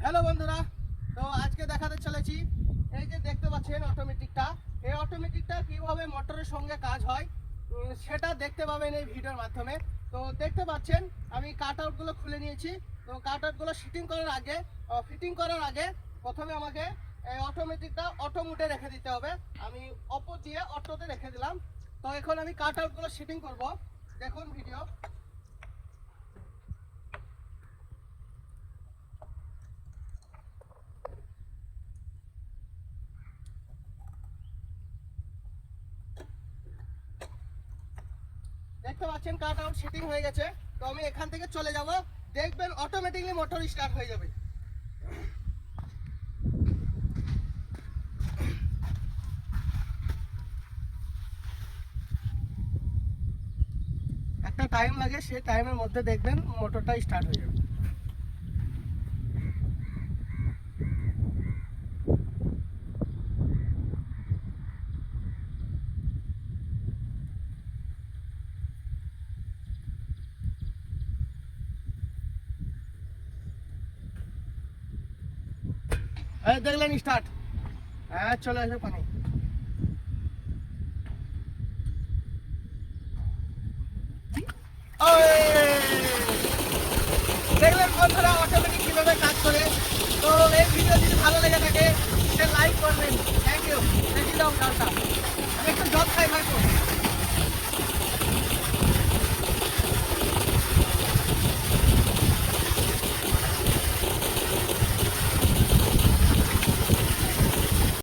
Hello বন্ধুরা, তো আজকে দেখাতে চলেছি এই যে দেখতে পাচ্ছেন অটোমেটিকটা। এই অটোমেটিকটা কিভাবে মোটরের সঙ্গে কাজ হয় সেটা দেখতে পাবেন এই ভিডিওর মাধ্যমে। তো দেখতে পাচ্ছেন আমি কাট আউটগুলো খুলে নিয়েছি। তো কাট আউটগুলো ফিটিং করার আগে প্রথমে আমাকে এই অটোমেটিকটা অটো মোডে রেখে দিতে হবে। আমি অপর দিয়ে অটোতে রেখে দিলাম। তো এখন আমি কাট আউটগুলো ফিটিং করব, দেখুন ভিডিও। দেখতে পাচ্ছেন কাট আউট সেটিং হয়ে গেছে। তো আমি এখান থেকে চলে যাব, দেখবেন অটোমেটিকলি মোটর স্টার্ট হয়ে যাবে। একটা টাইম লাগে, সেই টাইমের মধ্যে দেখবেন মোটরটা স্টার্ট হয়ে যাবে। এই দেখলেন স্টার্ট, হ্যাঁ চলে আসবে পানি। দেখলেন বন্ধুরা অটোমেটিক কিভাবে কাজ করে। তো এই ভিডিও যদি ভালো লেগে থাকে লাইক করবেন। Thank you. দেখি দাও কালটা।